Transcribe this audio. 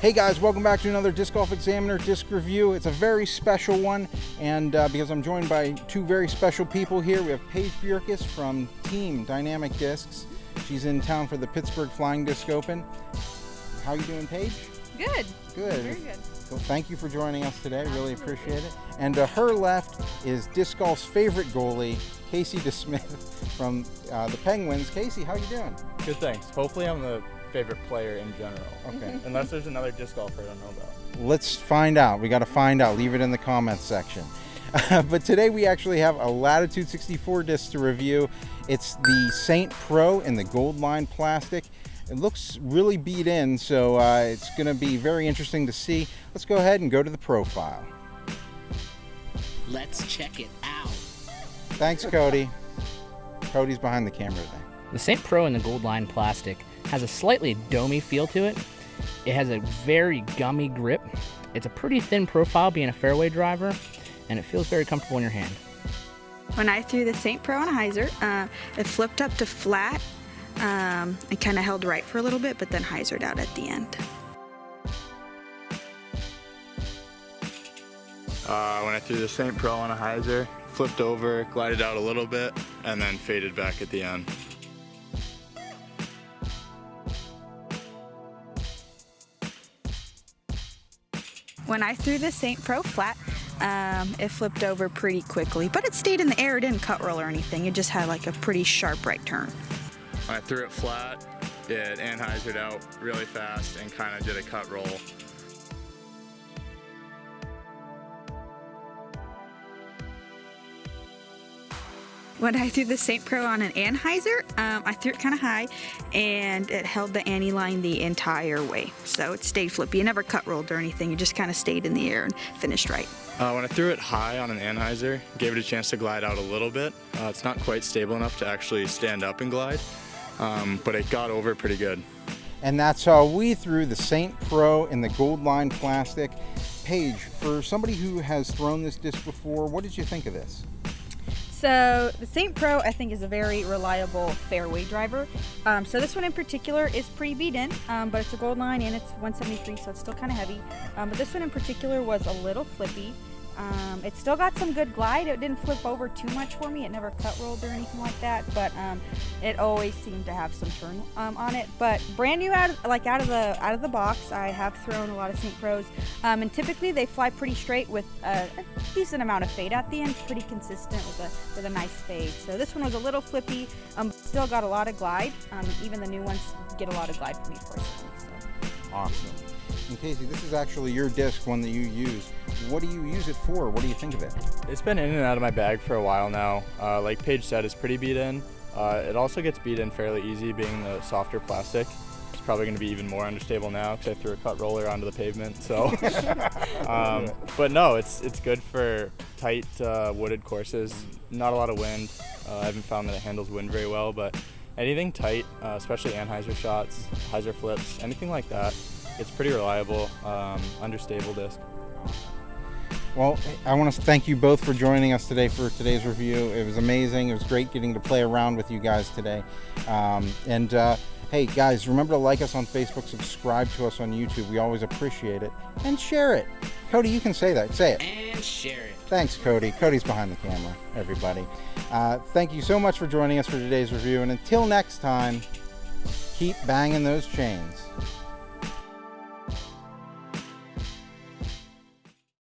Hey guys, welcome back to another Disc Golf Examiner disc review. It's a very special one, and because I'm joined by two very special people here. We have Paige Bjerkaas from Team Dynamic Discs. She's in town for the Pittsburgh Flying Disc Open. How you doing, Paige? Good. Good. Very good. So thank you for joining us today. Really appreciate it. And to her left is disc golf's favorite goalie, Cody DeSmith from the Penguins. Casey, how you doing? Good, thanks. Hopefully I'm the favorite player in general. Okay. Unless there's another disc golfer I don't know about. Let's find out. We got to find out. Leave it in the comments section. But today we actually have a Latitude 64 disc to review. It's the Saint Pro in the gold line plastic. It looks really beat in, so it's going to be very interesting to see. Let's go ahead and go to the profile. Let's check it out. Thanks, Cody. Cody's behind the camera today. The Saint Pro in the gold line plastic has a slightly domey feel to it. It has a very gummy grip. It's a pretty thin profile being a fairway driver, and it feels very comfortable in your hand. When I threw the Saint Pro on a hyzer, it flipped up to flat. It kind of held right for a little bit, but then hyzered out at the end. When I threw the Saint Pro on a hyzer, flipped over, glided out a little bit, and then faded back at the end. When I threw the Saint Pro flat, it flipped over pretty quickly, but it stayed in the air. It didn't cut roll or anything. It just had like a pretty sharp right turn. When I threw it flat, it anhyzered out really fast and kind of did a cut roll. When I threw the Saint Pro on an anhyzer, I threw it kind of high, and it held the ante line the entire way. So it stayed flippy. It never cut rolled or anything. It just kind of stayed in the air and finished right. When I threw it high on an anhyzer, gave it a chance to glide out a little bit. It's not quite stable enough to actually stand up and glide, but it got over pretty good. And that's how we threw the Saint Pro in the gold line plastic. Paige, for somebody who has thrown this disc before, what did you think of this? So the Saint Pro, I think, is a very reliable fairway driver. So this one in particular is pretty beat in, but it's a gold line and it's 173, so it's still kind of heavy. But this one in particular was a little flippy. It still got some good glide. It didn't flip over too much for me. It never cut rolled or anything like that, but it always seemed to have some turn on it. But brand new out of the box, I have thrown a lot of Saint Pros, and typically they fly pretty straight with a decent amount of fade at the end, pretty consistent with a nice fade. So this one was a little flippy, still got a lot of glide. Even the new ones get a lot of glide for me personally. So. Awesome. And Casey, this is actually your disc, one that you use. What do you use it for? What do you think of it? It's been in and out of my bag for a while now. Like Paige said, it's pretty beat in. It also gets beat in fairly easy being the softer plastic. It's probably going to be even more understable now because I threw a cut roller onto the pavement. So, but no, it's good for tight wooded courses. Not a lot of wind. I haven't found that it handles wind very well, but anything tight, especially anhyzer shots, hyzer flips, anything like that, it's pretty reliable, understable disc. Well, I want to thank you both for joining us today for today's review. It was amazing. It was great getting to play around with you guys today. Hey guys, remember to like us on Facebook, subscribe to us on YouTube. We always appreciate it. And share it. Cody, you can say that. Say it. And share it. Thanks, Cody. Cody's behind the camera, everybody. Thank you so much for joining us for today's review. And until next time, keep banging those chains.